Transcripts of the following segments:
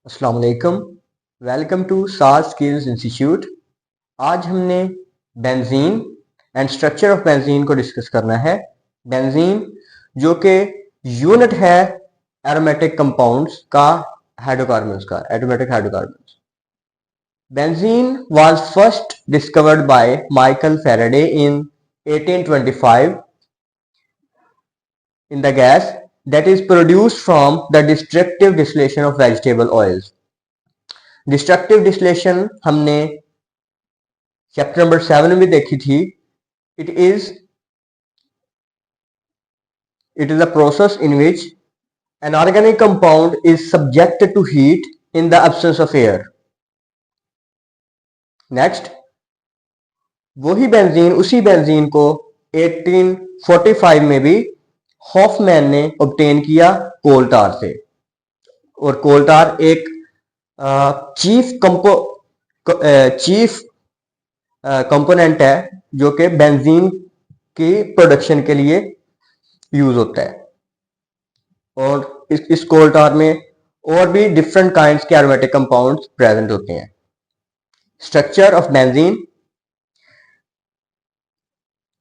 अस्सलाम वालेकुम। Welcome to साज स्किल्स इंस्टीट्यूट। आज हमने benzene and structure of benzene को डिस्कस करना है। बेंजीन जो कि यूनिट है एरोमेटिक कंपाउंड्स का, हाइड्रोकार्बन्स का, aromatic hydrocarbons. Benzene was first discovered by Michael Faraday in 1825 in the gas that is produced from the destructive distillation of vegetable oils. Destructive distillation हमने chapter number 7 में देखी थी। It is a process in which an organic compound is subjected to heat in the absence of air. Next, वही benzene, उसी benzene को 1845 में भी Hoffmann ने ऑब्टेन किया कोल टार से। और कोल टार एक चीफ कंपोनेंट है जो कि बेंजीन की प्रोडक्शन के लिए यूज होता है। और इस कोल टार में और भी डिफरेंट काइंड्स के एरोमेटिक कंपाउंड्स प्रेजेंट होते हैं। Structure of benzene,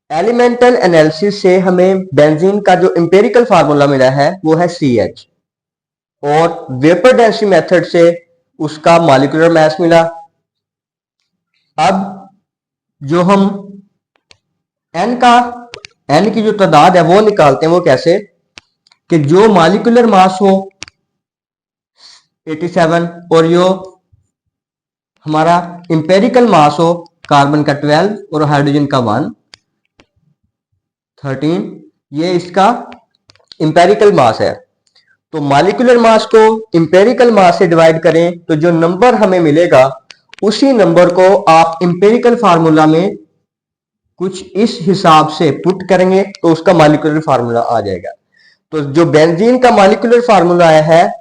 elemental analysis से हमें बेंजीन का जो एम्पिरिकल फार्मूला मिला है वो है CH, और वेपर डेंसिटी मेथड से उसका मॉलिक्यूलर मास मिला। अब जो हम n की जो तादाद है वो निकालते हैं, वो कैसे कि जो मॉलिक्यूलर मास हो 87 और जो हमारा एम्पिरिकल मास हो कार्बन का 12 और हाइड्रोजन का 13, ये इसका एम्पिरिकल मास है। तो मॉलिक्यूलर मास को एम्पिरिकल मास से डिवाइड करें तो जो नंबर हमें मिलेगा उसी नंबर को आप एम्पिरिकल फार्मूला में कुछ इस हिसाब से पुट करेंगे तो उसका मॉलिक्यूलर फार्मूला आ जाएगा। तो जो बेंजीन का मॉलिक्यूलर फार्मूला है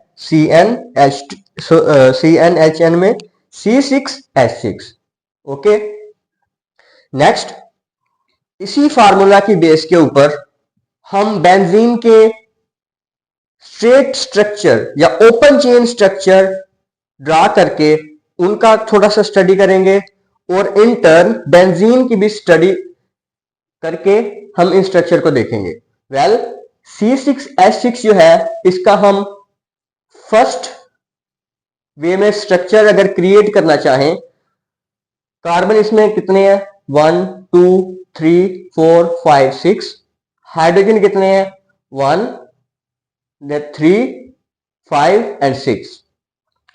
CnHn में C6H6। ओके, नेक्स्ट, इसी फार्मूला की बेस के ऊपर हम बेंजीन के स्ट्रेट स्ट्रक्चर या ओपन चेन स्ट्रक्चर ड्रा करके उनका थोड़ा सा स्टडी करेंगे, और इन टर्न बेंजीन की भी स्टडी करके हम इन स्ट्रक्चर को देखेंगे। वेल, C6H6 जो है इसका हम फर्स्ट वे में स्ट्रक्चर अगर क्रिएट करना चाहें, कार्बन इसमें कितने हैं 1 2 3 4 5 6, हाइड्रोजन कितने हैं 1 3 5 एंड 6।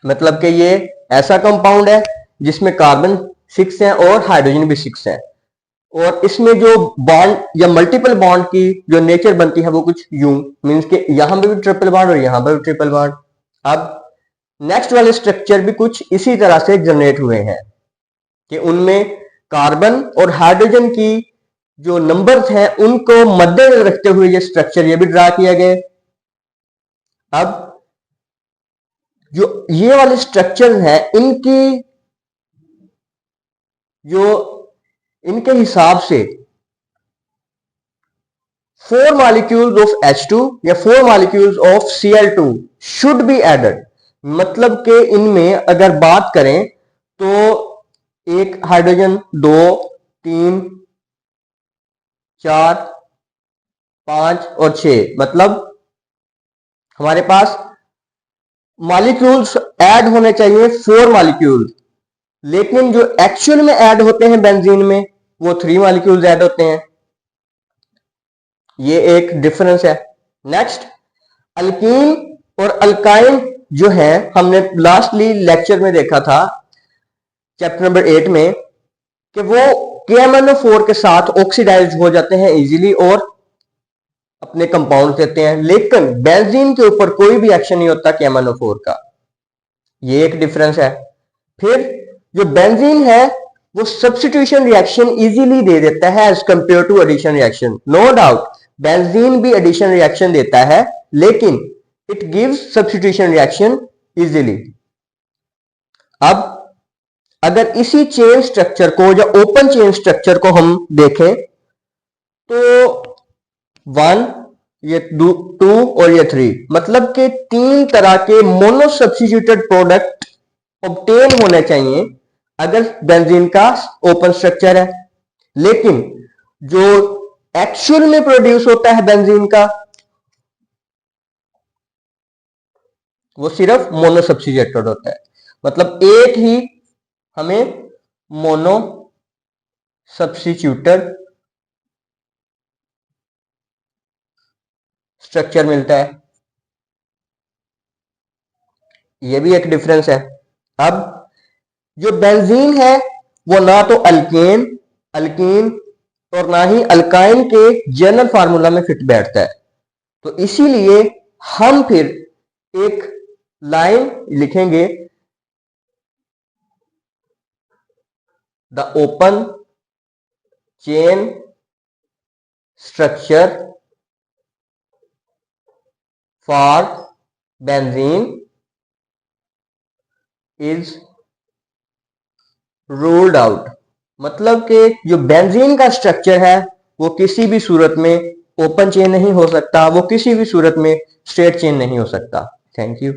मतलब कि ये ऐसा कंपाउंड है जिसमें कार्बन 6 है और हाइड्रोजन भी 6 है, और इसमें जो बॉन्ड या मल्टीपल बॉन्ड की जो नेचर बनती है वो कुछ यूं, मींस के यहां पे भी ट्रिपल बॉन्ड और यहां पर भी ट्रिपल बॉन्ड। अब नेक्स्ट वाले स्ट्रक्चर भी कुछ इसी तरह से जनरेट हुए हैं कि उनमें कार्बन और हाइड्रोजन की जो नंबर्स हैं उनको मद्देनजर रखते हुए ये स्ट्रक्चर ये भी ड्रा किया गया। अब जो ये वाले स्ट्रक्चर हैं इनके हिसाब से 4 मॉलिक्यूल्स ऑफ H2 या 4 molecules of Cl2 should be added. मतलब कि इनमें अगर बात करें तो एक हाइड्रोजन 2 3 4 5 और 6, मतलब हमारे पास मॉलिक्यूल्स ऐड होने चाहिए 4 मॉलिक्यूल्स, लेकिन जो एक्चुअल में ऐड होते हैं बेंजीन में वो 3 मॉलिक्यूल्स ऐड होते हैं। ये एक डिफरेंस है। नेक्स्ट, अल्कीन और अल्काइन जो है हमने लास्टली लेक्चर में देखा था चैप्टर नंबर 8 में कि वो KMnO4 के साथ ऑक्सीडाइज हो जाते हैं इजीली और अपने कंपाउंड देते हैं, लेकिन बेंजीन के ऊपर कोई भी एक्शन नहीं होता KMnO4 का। ये एक डिफरेंस है। फिर जो बेंजीन है वो सब्स्टिट्यूशन रिएक्शन इजीली दे देता है as compare to addition reaction. No doubt benzene भी एडिशन रिएक्शन देता है, लेकिन it gives substitution reaction easily. अब अगर इसी चेन स्ट्रक्चर को या ओपन चेन स्ट्रक्चर को हम देखें तो 1 ये 2 और ये 3, मतलब कि 3 तरह के मोनो सब्स्टिट्यूटेड प्रोडक्ट ऑब्टेन होने चाहिए अगर बेंजीन का ओपन स्ट्रक्चर है। लेकिन जो एक्चुअल में प्रोड्यूस होता है बेंजीन का, वो सिर्फ मोनो सब्स्टिट्यूटेड होता है। मतलब एक ही हमें मोनो सब्स्टिट्यूटेड स्ट्रक्चर मिलता है। ये भी एक डिफरेंस है। अब जो बेंजीन है वो ना तो अल्कीन और ना ही अल्काइन के जनरल फार्मूला में फिट बैठता है। तो इसीलिए हम फिर एक लाइन लिखेंगे, the open chain structure for benzene is ruled out. मतलब कि जो बेंजीन का स्ट्रक्चर है वो किसी भी सूरत में ओपन चेन नहीं हो सकता, वो किसी भी सूरत में स्ट्रेट चेन नहीं हो सकता। Thank you.